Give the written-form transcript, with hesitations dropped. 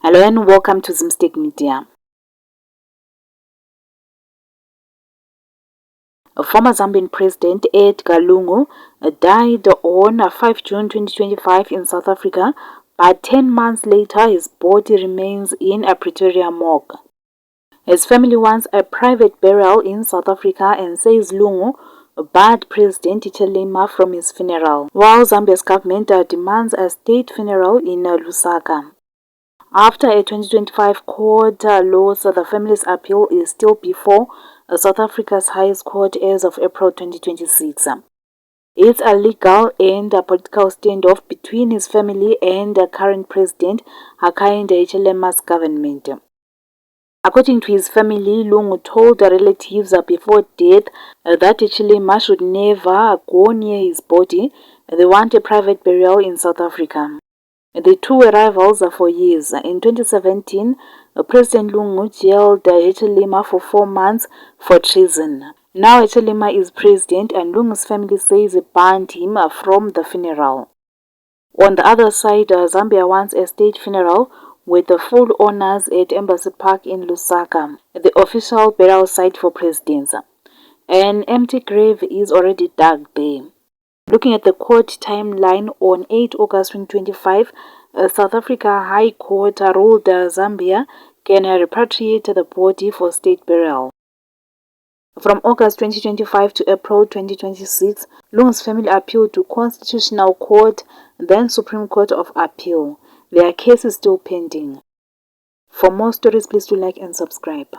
Hello and welcome to Zimstek Media. Former Zambian President Edgar Lungu died on 5 June 2025 in South Africa, but 10 months later his body remains in a Pretoria morgue. His family wants a private burial in South Africa and says Lungu barred President Hichilema from his funeral, while Zambia's government demands a state funeral in Lusaka. After a 2025 court loss, the family's appeal is still before South Africa's highest court as of April 2026. It's a legal and a political standoff between his family and the current president, Hakainde Hichilema's government. According to his family, Lungu told the relatives before death that Hichilema should never go near his body. They want a private burial in South Africa. The two were rivals for years. In 2017, President Lungu jailed Hichilema for 4 months for treason. Now Hichilema is president and Lungu's family says he banned him from the funeral. On the other side, Zambia wants a state funeral with the full honors at Embassy Park in Lusaka, the official burial site for presidents. An empty grave is already dug there. Looking at the court timeline, on 8 August 2025, South Africa High Court ruled Zambia can repatriate the body for state burial. From August 2025 to April 2026, Lungu's family appealed to Constitutional Court, then Supreme Court of Appeal. Their case is still pending. For more stories, please do like and subscribe.